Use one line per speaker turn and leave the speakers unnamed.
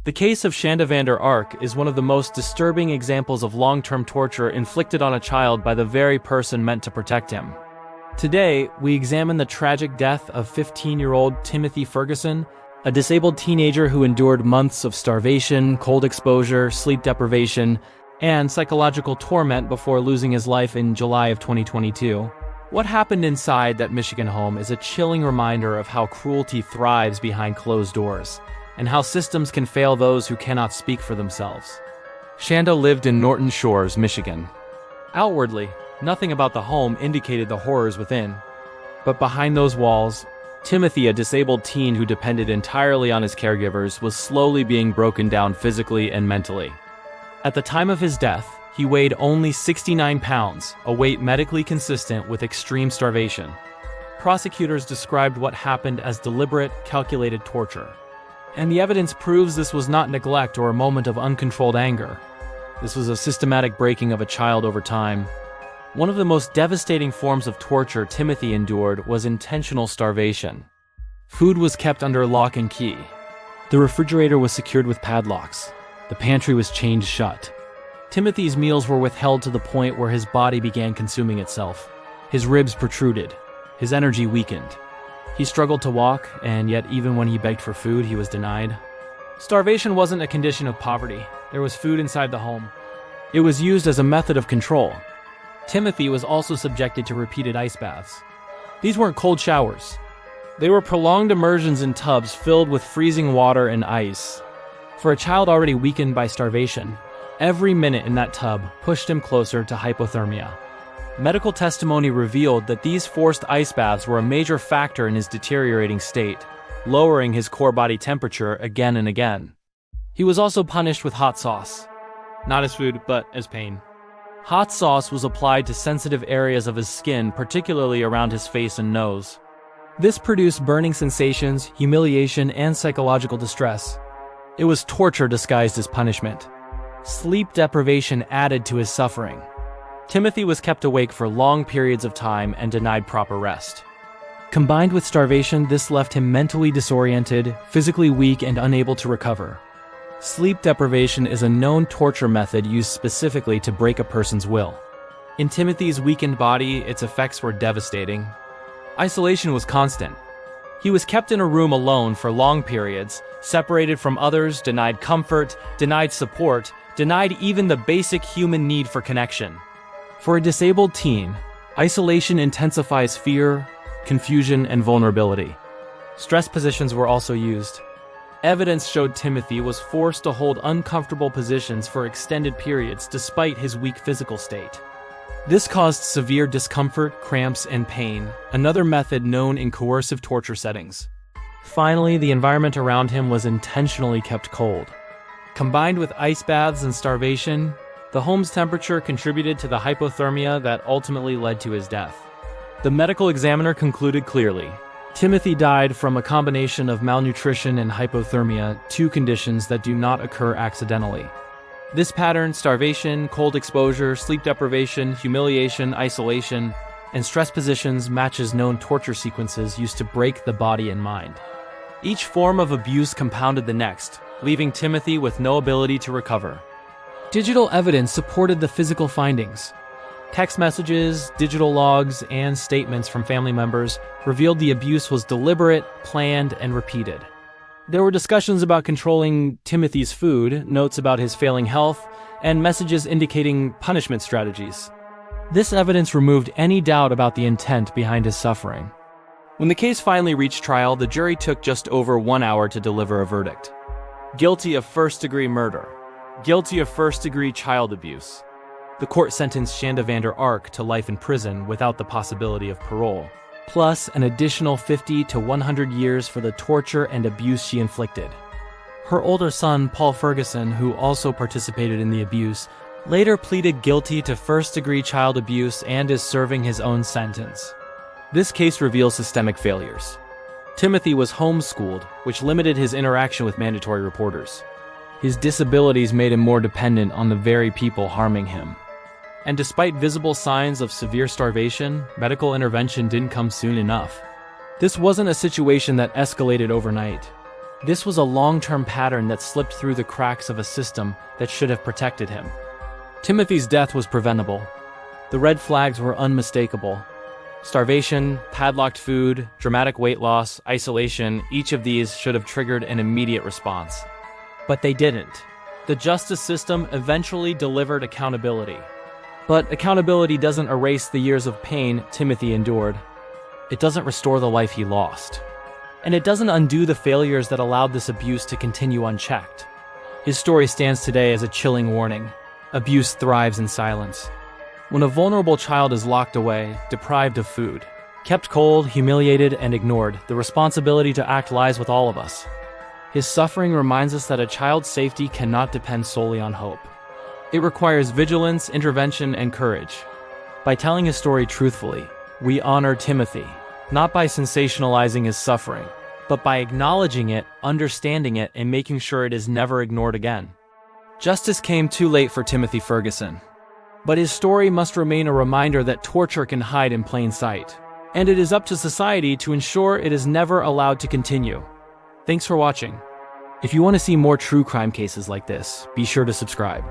The case of Shanda Vander Ark is one of the most disturbing examples of long-term torture inflicted on a child by the very person meant to protect him. Today, we examine the tragic death of 15-year-old Timothy Ferguson, a disabled teenager who endured months of starvation, cold exposure, sleep deprivation, and psychological torment before losing his life in July of 2022. What happened inside that Michigan home is a chilling reminder of how cruelty thrives behind closed doors, and how systems can fail those who cannot speak for themselves. Shanda lived in Norton Shores, Michigan. Outwardly, nothing about the home indicated the horrors within. But behind those walls, Timothy, a disabled teen who depended entirely on his caregivers, was slowly being broken down physically and mentally. At the time of his death, he weighed only 69 pounds, a weight medically consistent with extreme starvation. Prosecutors described what happened as deliberate, calculated torture. And the evidence proves this was not neglect or a moment of uncontrolled anger. This was a systematic breaking of a child over time. One of the most devastating forms of torture Timothy endured was intentional starvation. Food was kept under lock and key. The refrigerator was secured with padlocks. The pantry was chained shut. Timothy's meals were withheld to the point where his body began consuming itself. His ribs protruded. His energy weakened. He struggled to walk, and yet even when he begged for food, he was denied. Starvation wasn't a condition of poverty. There was food inside the home. It was used as a method of control. Timothy was also subjected to repeated ice baths. These weren't cold showers. They were prolonged immersions in tubs filled with freezing water and ice. For a child already weakened by starvation, every minute in that tub pushed him closer to hypothermia. Medical testimony revealed that these forced ice baths were a major factor in his deteriorating state, lowering his core body temperature again and again. He was also punished with hot sauce. Not as food, but as pain. Hot sauce was applied to sensitive areas of his skin, particularly around his face and nose. This produced burning sensations, humiliation, and psychological distress. It was torture disguised as punishment. Sleep deprivation added to his suffering. Timothy was kept awake for long periods of time and denied proper rest. Combined with starvation, this left him mentally disoriented, physically weak, and unable to recover. Sleep deprivation is a known torture method used specifically to break a person's will. In Timothy's weakened body, its effects were devastating. Isolation was constant. He was kept in a room alone for long periods, separated from others, denied comfort, denied support, denied even the basic human need for connection. For a disabled teen, isolation intensifies fear, confusion, and vulnerability. Stress positions were also used. Evidence showed Timothy was forced to hold uncomfortable positions for extended periods despite his weak physical state. This caused severe discomfort, cramps, and pain, another method known in coercive torture settings. Finally, the environment around him was intentionally kept cold. Combined with ice baths and starvation, the home's temperature contributed to the hypothermia that ultimately led to his death. The medical examiner concluded clearly. Timothy died from a combination of malnutrition and hypothermia, two conditions that do not occur accidentally. This pattern, starvation, cold exposure, sleep deprivation, humiliation, isolation, and stress positions matches known torture sequences used to break the body and mind. Each form of abuse compounded the next, leaving Timothy with no ability to recover. Digital evidence supported the physical findings. Text messages, digital logs, and statements from family members revealed the abuse was deliberate, planned, and repeated. There were discussions about controlling Timothy's food, notes about his failing health, and messages indicating punishment strategies. This evidence removed any doubt about the intent behind his suffering. When the case finally reached trial, the jury took just over 1 hour to deliver a verdict. Guilty of first-degree murder. Guilty of first-degree child abuse. The court sentenced Shanda Vander Ark to life in prison without the possibility of parole, plus an additional 50 to 100 years for the torture and abuse she inflicted. Her older son, Paul Ferguson, who also participated in the abuse, later pleaded guilty to first-degree child abuse and is serving his own sentence. This case reveals systemic failures. Timothy was homeschooled, which limited his interaction with mandatory reporters. His disabilities made him more dependent on the very people harming him. And despite visible signs of severe starvation, medical intervention didn't come soon enough. This wasn't a situation that escalated overnight. This was a long-term pattern that slipped through the cracks of a system that should have protected him. Timothy's death was preventable. The red flags were unmistakable. Starvation, padlocked food, dramatic weight loss, isolation, each of these should have triggered an immediate response. But they didn't. The justice system eventually delivered accountability. But accountability doesn't erase the years of pain Timothy endured. It doesn't restore the life he lost. And it doesn't undo the failures that allowed this abuse to continue unchecked. His story stands today as a chilling warning. Abuse thrives in silence. When a vulnerable child is locked away, deprived of food, kept cold, humiliated, and ignored, the responsibility to act lies with all of us. His suffering reminds us that a child's safety cannot depend solely on hope. It requires vigilance, intervention, and courage. By telling his story truthfully, we honor Timothy, not by sensationalizing his suffering, but by acknowledging it, understanding it, and making sure it is never ignored again. Justice came too late for Timothy Ferguson. But his story must remain a reminder that torture can hide in plain sight. And it is up to society to ensure it is never allowed to continue. Thanks for watching. If you want to see more true crime cases like this, be sure to subscribe.